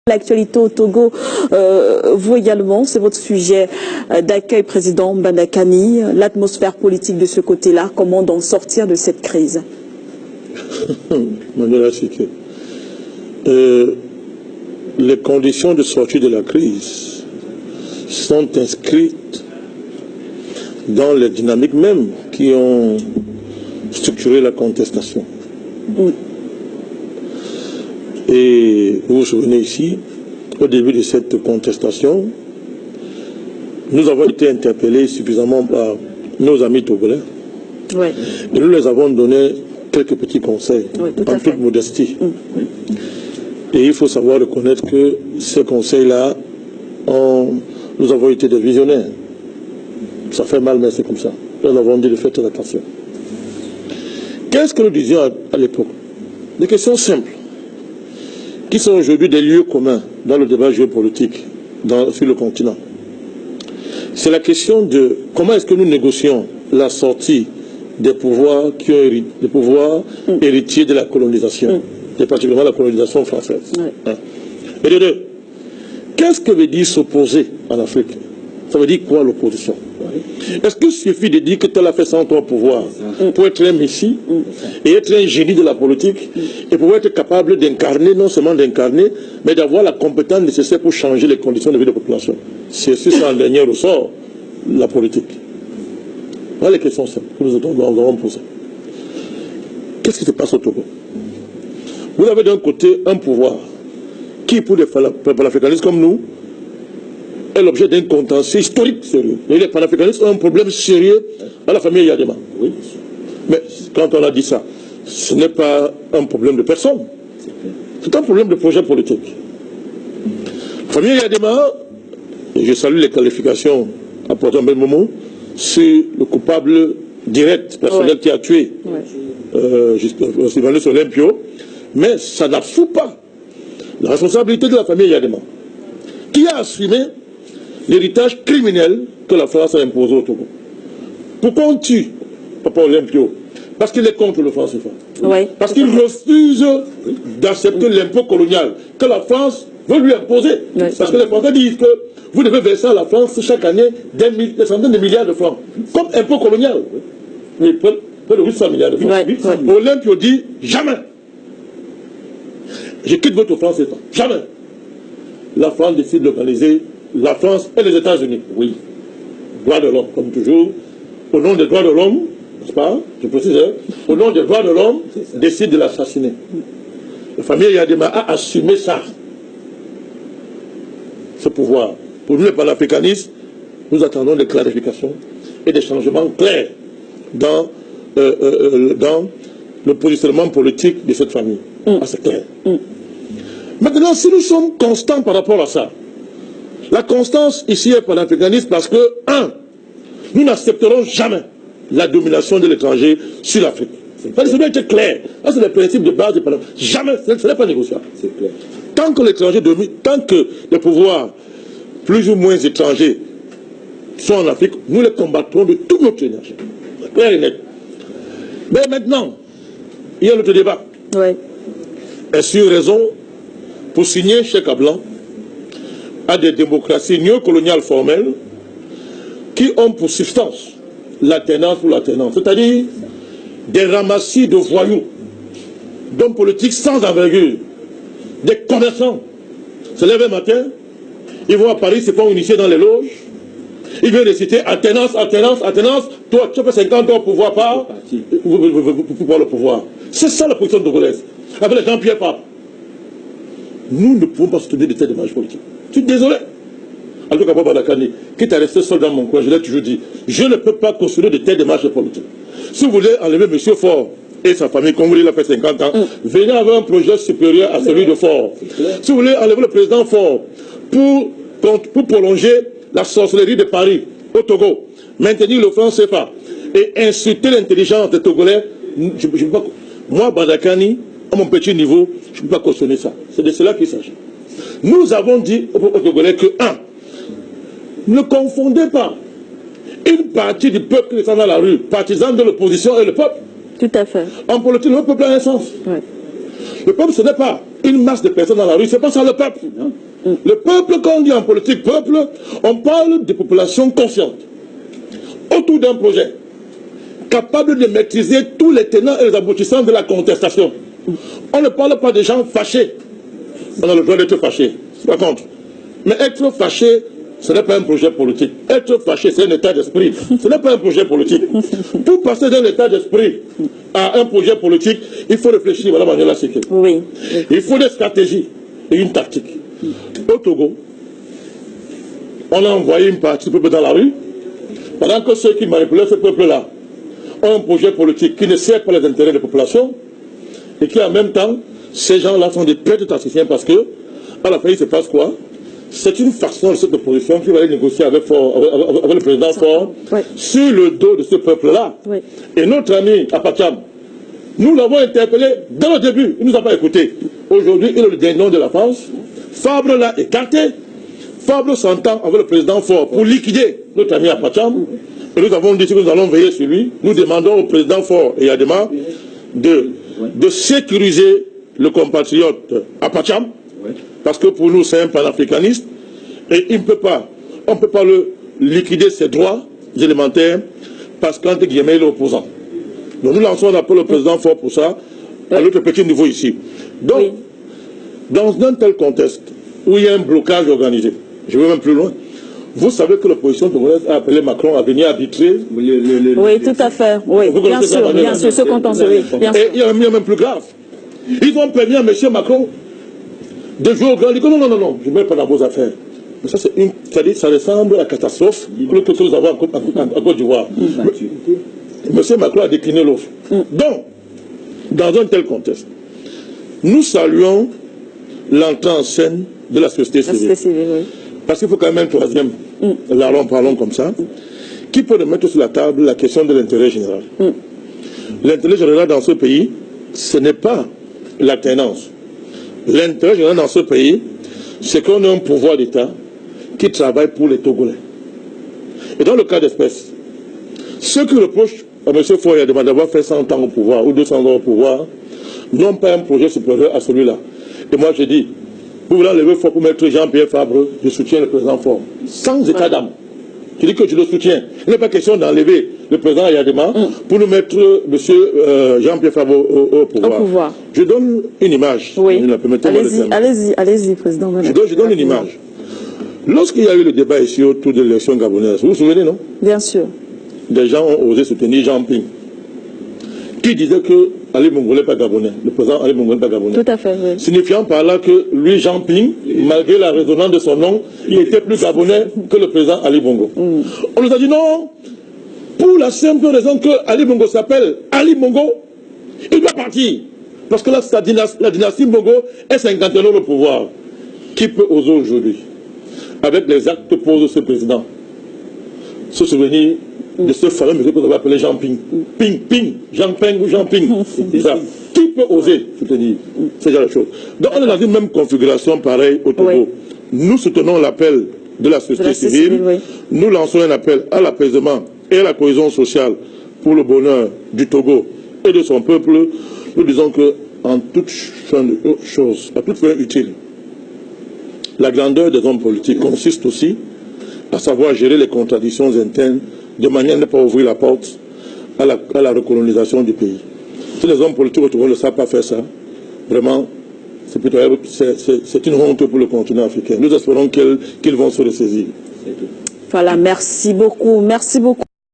L'actualité au Togo, vous également, c'est votre sujet d'accueil, président Mbandakani. L'atmosphère politique de ce côté-là, comment donc sortir de cette crise? Les conditions de sortie de la crise sont inscrites dans les dynamiques même qui ont structuré la contestation. Oui. Et vous vous souvenez ici, au début de cette contestation, nous avons été interpellés suffisamment par nos amis togolais. Oui. Et nous les avons donné quelques petits conseils, oui, en toute modestie. Et il faut savoir reconnaître que ces conseils-là, nous avons été des visionnaires. Ça fait mal, mais c'est comme ça. Nous avons dit de faire très attention. Qu'est-ce que nous disions à l'époque? Des questions simples, qui sont aujourd'hui des lieux communs dans le débat géopolitique sur le continent. C'est la question de comment est-ce que nous négocions la sortie des pouvoirs qui ont des pouvoirs héritiers de la colonisation, et particulièrement la colonisation française. Et de deux, qu'est-ce que veut dire s'opposer en Afrique? Ça veut dire quoi l'opposition? Est-ce qu'il suffit de dire que tel a fait 100 ans au pouvoir pour être un messie et être un génie de la politique et pour être capable d'incarner, non seulement d'incarner, mais d'avoir la compétence nécessaire pour changer les conditions de vie de la population? C'est ça en dernier ressort, la politique. Voilà les questions simples que nous avons posées. Qu'est-ce qui se passe au Togo? Vous avez d'un côté un pouvoir qui, pour les panafricanistes comme nous, est l'objet d'un contentieux historique sérieux. Et les panafricanistes ont un problème sérieux à la famille Yadema. Oui. Mais quand on a dit ça, ce n'est pas un problème de personne. C'est un problème de projet politique. La famille Yadema, et je salue les qualifications apportées en même moment, c'est le coupable direct, personnel qui a tué Sylvanus Olympio, mais ça n'affoue pas la responsabilité de la famille Yadema, qui a assumé l'héritage criminel que la France a imposé au Togo. Pourquoi on tue Papa Olympio? Parce qu'il est contre le franc CFA. Oui. Parce qu'il refuse d'accepter l'impôt colonial que la France veut lui imposer. Oui. Parce que les Français disent que vous devez verser à la France chaque année des centaines de milliards de francs, comme impôt colonial. Oui, près de 800 milliards de francs. Oui. Oui. Olympio dit jamais. Je quitte votre franc CFA. Jamais. La France décide de localiser la France et les États-Unis. Oui. Droits de l'homme, comme toujours. Au nom des droits de l'homme, n'est-ce pas? Je précise, au nom des droits de l'homme, décide de l'assassiner. La famille Yadema a assumé ça. Ce pouvoir. Pour nous, les panafricanistes, nous attendons des clarifications et des changements clairs dans le positionnement politique de cette famille. Ah, c'est clair. Maintenant, si nous sommes constants par rapport à ça, la constance ici est panafricaniste parce que, nous n'accepterons jamais la domination de l'étranger sur l'Afrique. Ça doit être clair. Ça, c'est le principe de base de panafricanisme. Jamais, ce n'est pas négociable. C'est clair. Tant que l'étranger domine, tant que les pouvoirs plus ou moins étrangers sont en Afrique, nous les combattrons de toute notre énergie. Clair et net. Mais maintenant, il y a l'autre débat. Oui. Est-ce une raison pour signer chèque à blanc à des démocraties néocoloniales formelles qui ont pour substance l'alternance pour l'alternance, c'est-à-dire des ramassis de voyous, d'hommes politiques sans envergure, des commerçants se lèvent un matin, ils vont à Paris, se font initier dans les loges, ils viennent réciter alternance, alternance, alternance, toi tu fais 50 ans au pouvoir par, pour pouvoir le pouvoir. C'est ça la position togolaise, avec les Jean-Pierre Pape. Nous ne pouvons pas soutenir de telles démarches politiques. Je suis désolé. En tout cas, Mbandakani, qui est resté seul dans mon coin, je l'ai toujours dit, je ne peux pas construire de telles démarches politiques. Si vous voulez enlever M. Faure et sa famille, comme vous voulez, il a fait 50 ans, venez avec un projet supérieur à celui de Faure. Si vous voulez enlever le président Faure pour prolonger la sorcellerie de Paris au Togo, maintenir le franc CFA et insulter l'intelligence des Togolais, je ne peux pas. Moi, Mbandakani, à mon petit niveau, je ne peux pas cautionner ça. C'est de cela qu'il s'agit. Nous avons dit aux Togolais que, ne confondez pas une partie du peuple qui descend dans la rue, partisan de l'opposition et le peuple. Tout à fait. En politique, le peuple a un sens. Ouais. Le peuple, ce n'est pas une masse de personnes dans la rue, c'est pas ça le peuple. Le peuple, quand on dit en politique peuple, on parle de populations conscientes, autour d'un projet, capable de maîtriser tous les tenants et les aboutissants de la contestation. On ne parle pas de gens fâchés. On a le droit d'être fâché, pas contre. Mais être fâché, ce n'est pas un projet politique. Être fâché, c'est un état d'esprit. Ce n'est pas un projet politique. Pour passer d'un état d'esprit à un projet politique, il faut réfléchir, Mme Manuela Seke. Oui. Il faut des stratégies et une tactique. Au Togo, on a envoyé une partie du peuple dans la rue, pendant que ceux qui manipulaient ce peuple-là ont un projet politique qui ne sert pas les intérêts des populations, et qui en même temps, ces gens-là sont des prêtres tacticiens parce que, à la fin, il se passe quoi? C'est une faction de cette opposition qui va aller négocier avec le président Faure sur le dos de ce peuple-là. Oui. Et notre ami Apacham, nous l'avons interpellé dès le début, il ne nous a pas écoutés. Aujourd'hui, il est le dernier nom de la France. Fabre l'a écarté. Fabre s'entend avec le président Faure pour liquider notre ami Apacham. Et nous avons dit que nous allons veiller sur lui. Nous demandons au président Faure et Adema de sécuriser le compatriote Apacham. Parce que pour nous, c'est un panafricaniste. Et on ne peut pas le liquider ses droits élémentaires parce qu'entre guillemets, il est opposant. Donc nous lançons un appel au président Faure pour ça, à notre petit niveau ici. Donc, dans un tel contexte où il y a un blocage organisé, je vais même plus loin, vous savez que l'opposition togolaise a appelé Macron à venir arbitrer. Oui, tout à fait. Oui, bien sûr, ce contentieux. Oui, bien sûr. Et il y a même plus grave. Ils ont permis à M. Macron de jouer au grand. Ils disent non, je ne mets pas dans vos affaires. Mais ça, ça ressemble à la catastrophe que nous avons en Côte d'Ivoire. M. Macron a décliné l'offre. Donc, dans un tel contexte, nous saluons l'entrée en scène de la société civile. Parce qu'il faut quand même un troisième, larron, parlons comme ça, qui peut remettre sur la table la question de l'intérêt général. L'intérêt général dans ce pays, ce n'est pas l'alternance. L'intérêt général dans ce pays, c'est qu'on a un pouvoir d'État qui travaille pour les Togolais. Et dans le cas d'espèce, ceux qui reprochent à M. Faure d'avoir fait 100 ans au pouvoir ou 200 ans au pouvoir n'ont pas un projet supérieur à celui-là. Et moi je dis, vous voulez enlever Faure pour mettre Jean-Pierre Fabre, je soutiens le président Faure, sans état d'âme. Je dis que je le soutiens. Il n'est pas question d'enlever le président Ayadema pour nous mettre M. Jean-Pierre Fabre au pouvoir. Je donne une image. Oui. Allez-y, président. Je donne une image. Lorsqu'il y a eu le débat ici autour de l'élection gabonaise, vous vous souvenez, non? Bien sûr. Des gens ont osé soutenir Jean Ping, qui disait que Ali Bongo n'est pas gabonais. Le président Ali Bongo n'est pas gabonais. Tout à fait, oui. Signifiant par là que lui, Jean Ping, malgré la résonance de son nom, il était plus gabonais que le président Ali Bongo. On nous a dit non, pour la simple raison que Ali Bongo s'appelle Ali Bongo, il doit partir. Parce que là, la dynastie Bongo est 51 ans au pouvoir. Qui peut oser aujourd'hui, avec les actes que pose ce président, se souvenir de ce fameux monsieur que vous avez appelé Jean Ping. Ping, Jean Ping ou Jean Ping. C'est ça. Qui peut oser soutenir ce genre de choses? Donc on est dans une même configuration pareille au Togo. Oui. Nous soutenons l'appel de la société civile. Oui. Nous lançons un appel à l'apaisement et à la cohésion sociale pour le bonheur du Togo et de son peuple. Nous disons que en toute chose, à toute fin utile, la grandeur des hommes politiques consiste aussi à savoir gérer les contradictions internes de manière à ne pas ouvrir la porte à la recolonisation du pays. Si les hommes politiques au Togo ne savent pas faire ça, vraiment, c'est une honte pour le continent africain. Nous espérons qu'ils vont se ressaisir. Voilà, merci beaucoup. Merci beaucoup.